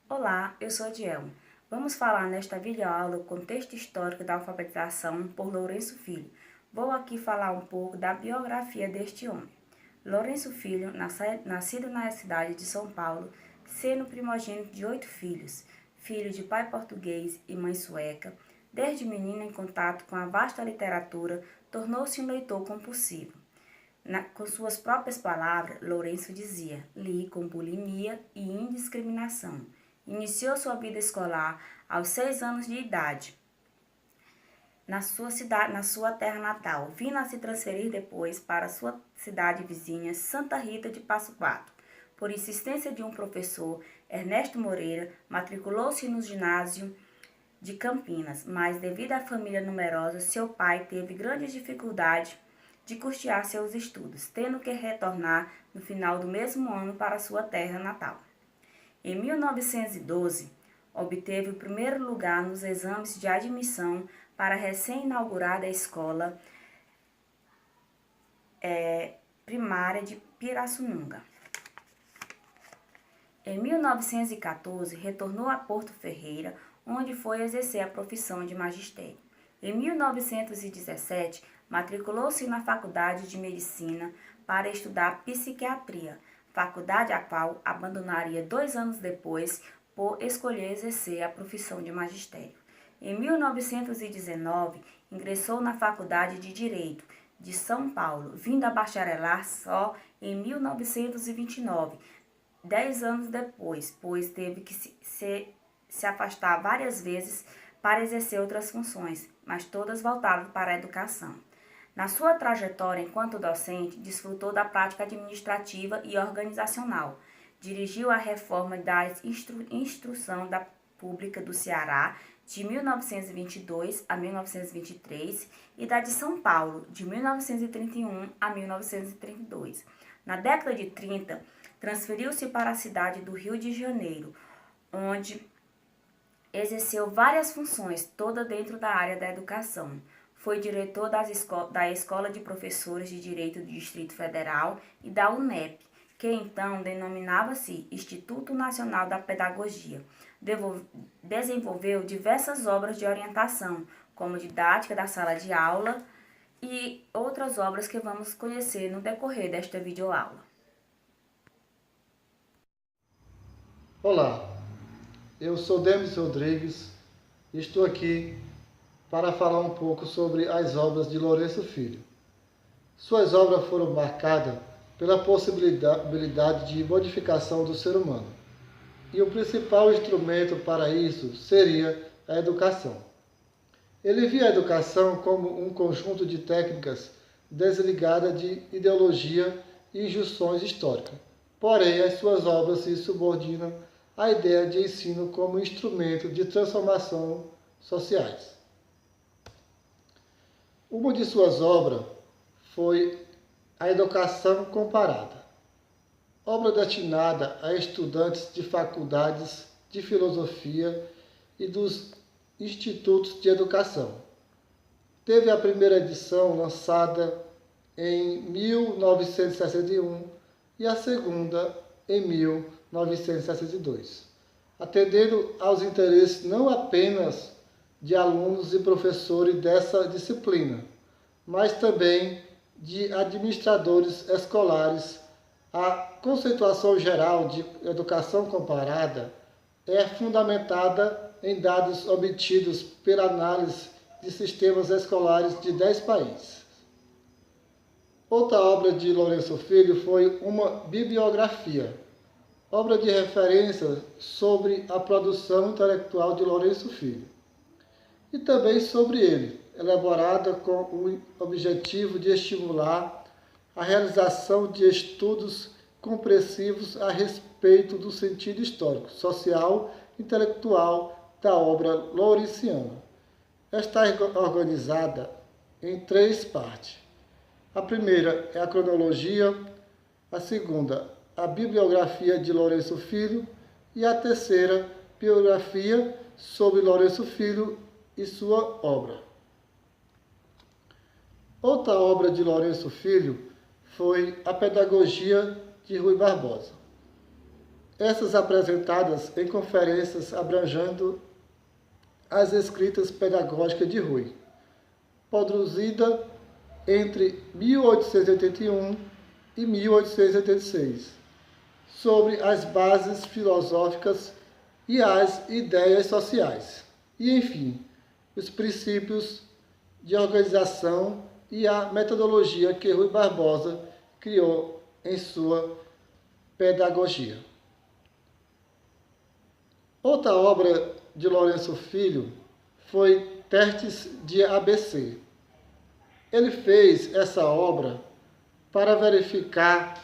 Olá, eu sou a Dielma. Vamos falar nesta videoaula o contexto histórico da alfabetização por Lourenço Filho. Vou aqui falar um pouco da biografia deste homem. Lourenço Filho, nascido na cidade de São Paulo, sendo primogênito de 8 filhos, filho de pai português e mãe sueca, desde menino em contato com a vasta literatura, tornou-se um leitor compulsivo. Com suas próprias palavras, Lourenço dizia: li com bulimia e indiscriminação. Iniciou sua vida escolar aos 6 anos de idade, na sua terra natal, vindo a se transferir depois para sua cidade vizinha, Santa Rita de Passo Quatro. Por insistência de um professor, Ernesto Moreira, matriculou-se no ginásio de Campinas, mas devido à família numerosa, seu pai teve grandes dificuldades de custear seus estudos, tendo que retornar no final do mesmo ano para sua terra natal. Em 1912, obteve o primeiro lugar nos exames de admissão para a recém-inaugurada escola primária de Pirassununga. Em 1914, retornou a Porto Ferreira, onde foi exercer a profissão de magistério. Em 1917, matriculou-se na Faculdade de Medicina para estudar psiquiatria, faculdade a qual abandonaria 2 anos depois por escolher exercer a profissão de magistério. Em 1919, ingressou na Faculdade de Direito de São Paulo, vindo a bacharelar só em 1929, 10 anos depois, pois teve que se afastar várias vezes para exercer outras funções, mas todas voltadas para a educação. Na sua trajetória enquanto docente, desfrutou da prática administrativa e organizacional. Dirigiu a reforma da instrução pública do Ceará, de 1922 a 1923, e da de São Paulo, de 1931 a 1932. Na década de 30, transferiu-se para a cidade do Rio de Janeiro, onde exerceu várias funções, todas dentro da área da educação. Foi diretor da Escola de Professores de Direito do Distrito Federal e da UNEP, que então denominava-se Instituto Nacional da Pedagogia. Desenvolveu diversas obras de orientação, como didática da sala de aula e outras obras que vamos conhecer no decorrer desta videoaula. Olá, eu sou Demis Rodrigues e estou aqui para falar um pouco sobre as obras de Lourenço Filho. Suas obras foram marcadas pela possibilidade de modificação do ser humano, e o principal instrumento para isso seria a educação. Ele via a educação como um conjunto de técnicas desligadas de ideologia e injunções históricas. Porém, as suas obras se subordinam à ideia de ensino como instrumento de transformação sociais. Uma de suas obras foi A Educação Comparada, obra destinada a estudantes de faculdades de filosofia e dos institutos de educação. Teve a primeira edição lançada em 1961 e a segunda em 1962, atendendo aos interesses não apenas de alunos e professores dessa disciplina, mas também de administradores escolares. A conceituação geral de educação comparada é fundamentada em dados obtidos pela análise de sistemas escolares de 10 países. Outra obra de Lourenço Filho foi uma bibliografia, obra de referência sobre a produção intelectual de Lourenço Filho, e também sobre ele, elaborada com o objetivo de estimular a realização de estudos compreensivos a respeito do sentido histórico, social e intelectual da obra lourenciana. Está organizada em 3 partes. A primeira é a cronologia, a segunda, a bibliografia de Lourenço Filho, e a terceira, biografia sobre Lourenço Filho e sua obra. Outra obra de Lourenço Filho foi A Pedagogia de Rui Barbosa. essas apresentadas em conferências abrangendo as escritas pedagógicas de Rui, produzida entre 1881 e 1886, sobre as bases filosóficas e as ideias sociais, e, enfim, os princípios de organização e a metodologia que Rui Barbosa criou em sua pedagogia. Outra obra de Lourenço Filho foi Testes de ABC. Ele fez essa obra para verificar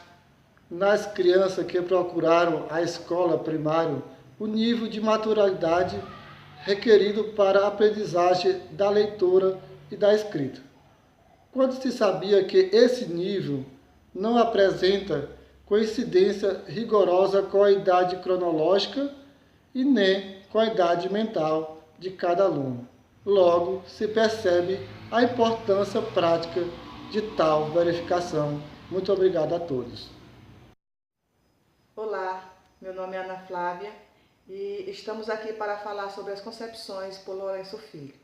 nas crianças que procuraram a escola primária o nível de maturidade requerido para a aprendizagem da leitura e da escrita. Quando se sabia que esse nível não apresenta coincidência rigorosa com a idade cronológica e nem com a idade mental de cada aluno. Logo, se percebe a importância prática de tal verificação. Muito obrigado a todos. Olá, meu nome é Ana Flávia e estamos aqui para falar sobre as concepções por Lourenço Filho.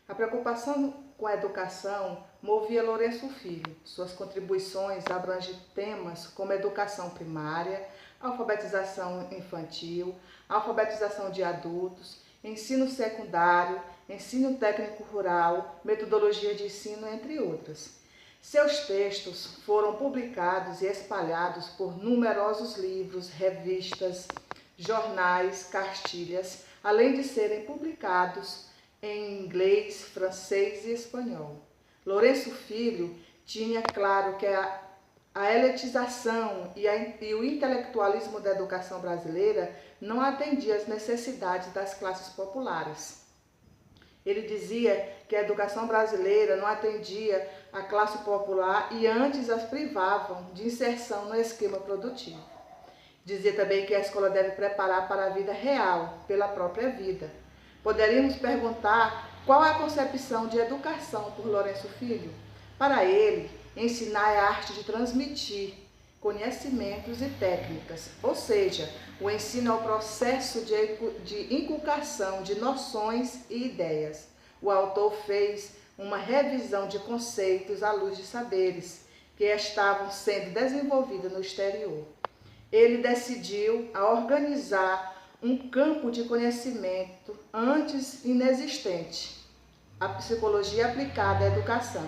A preocupação com a educação movia Lourenço Filho. Suas contribuições abrangem temas como educação primária, alfabetização infantil, alfabetização de adultos, ensino secundário, ensino técnico rural, metodologia de ensino, entre outras. Seus textos foram publicados e espalhados por numerosos livros, revistas, jornais, cartilhas, além de serem publicados em inglês, francês e espanhol. Lourenço Filho tinha claro que a elitização e o intelectualismo da educação brasileira não atendia às necessidades das classes populares. Ele dizia que a educação brasileira não atendia a classe popular e antes as privavam de inserção no esquema produtivo. Dizia também que a escola deve preparar para a vida real, pela própria vida. Poderíamos perguntar qual é a concepção de educação por Lourenço Filho? Para ele, ensinar é a arte de transmitir conhecimentos e técnicas, ou seja, o ensino é o processo de inculcação de noções e ideias. O autor fez uma revisão de conceitos à luz de saberes que estavam sendo desenvolvidos no exterior. Ele decidiu organizar um campo de conhecimento antes inexistente, a psicologia aplicada à educação,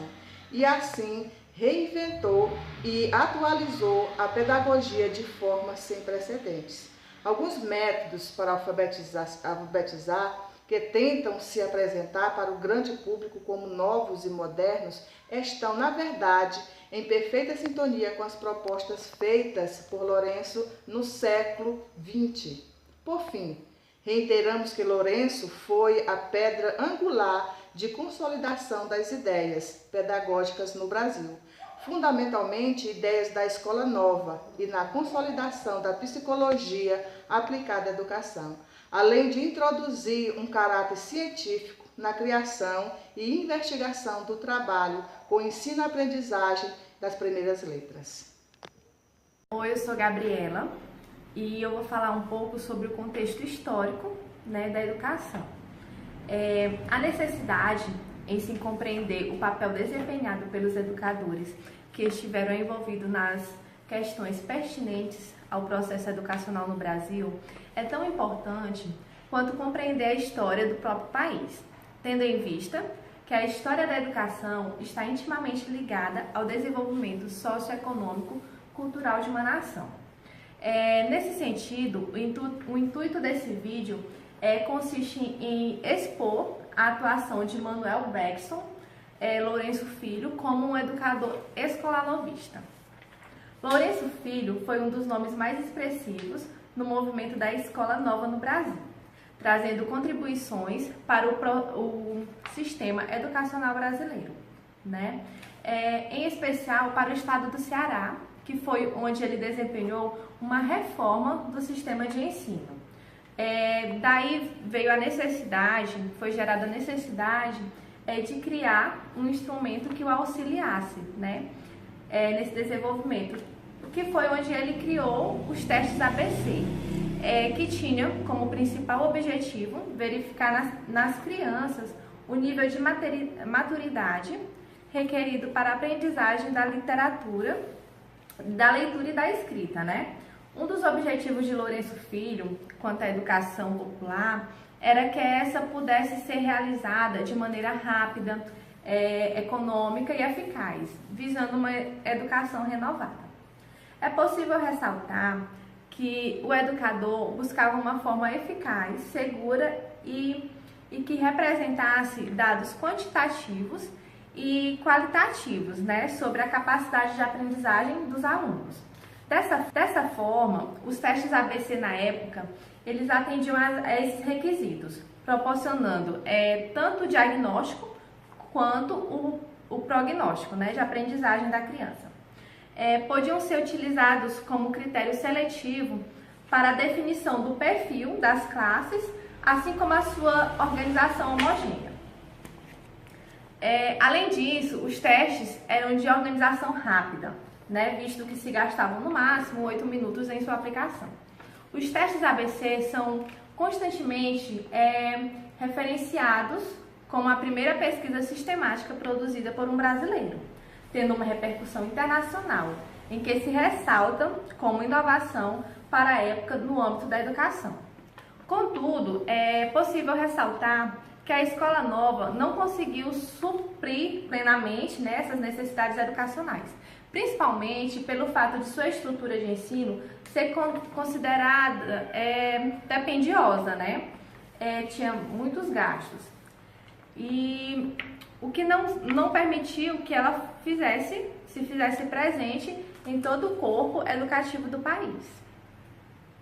e assim reinventou e atualizou a pedagogia de forma sem precedentes. Alguns métodos para alfabetizar que tentam se apresentar para o grande público como novos e modernos estão, na verdade, em perfeita sintonia com as propostas feitas por Lourenço no século XX. Por fim, reiteramos que Lourenço foi a pedra angular de consolidação das ideias pedagógicas no Brasil, fundamentalmente ideias da escola nova e na consolidação da psicologia aplicada à educação, além de introduzir um caráter científico na criação e investigação do trabalho com ensino-aprendizagem das primeiras letras. Oi, eu sou Gabriela e eu vou falar um pouco sobre o contexto histórico, da educação. A necessidade em se compreender o papel desempenhado pelos educadores que estiveram envolvidos nas questões pertinentes ao processo educacional no Brasil é tão importante quanto compreender a história do próprio país, tendo em vista que a história da educação está intimamente ligada ao desenvolvimento socioeconômico cultural de uma nação. Nesse sentido, o intuito desse vídeo consiste em expor a atuação de Manuel Braxton Lourenço Filho como um educador escolanovista. Lourenço Filho foi um dos nomes mais expressivos no movimento da Escola Nova no Brasil, trazendo contribuições para o sistema educacional brasileiro, em especial para o estado do Ceará, que foi onde ele desempenhou uma reforma do sistema de ensino. Daí veio a necessidade, foi gerada a necessidade de criar um instrumento que o auxiliasse nesse desenvolvimento, que foi onde ele criou os testes ABC, que tinha como principal objetivo verificar nas crianças o nível de maturidade requerido para a aprendizagem da literatura, da leitura e da escrita, né? Um dos objetivos de Lourenço Filho, quanto à educação popular, era que essa pudesse ser realizada de maneira rápida, econômica e eficaz, visando uma educação renovada. É possível ressaltar que o educador buscava uma forma eficaz, segura e que representasse dados quantitativos e qualitativos, né, sobre a capacidade de aprendizagem dos alunos. Dessa forma, os testes ABC na época, eles atendiam a esses requisitos, proporcionando tanto o diagnóstico quanto o prognóstico, né, de aprendizagem da criança. Podiam ser utilizados como critério seletivo para a definição do perfil das classes, assim como a sua organização homogênea. Além disso, os testes eram de organização rápida, né, visto que se gastavam no máximo 8 minutos em sua aplicação. Os testes ABC são constantemente referenciados como a primeira pesquisa sistemática produzida por um brasileiro, tendo uma repercussão internacional, em que se ressalta como inovação para a época no âmbito da educação. Contudo, é possível ressaltar que a Escola Nova não conseguiu suprir plenamente, né, essas necessidades educacionais, principalmente pelo fato de sua estrutura de ensino ser considerada dispendiosa, né? Tinha muitos gastos. E o que não permitiu que ela se fizesse presente em todo o corpo educativo do país.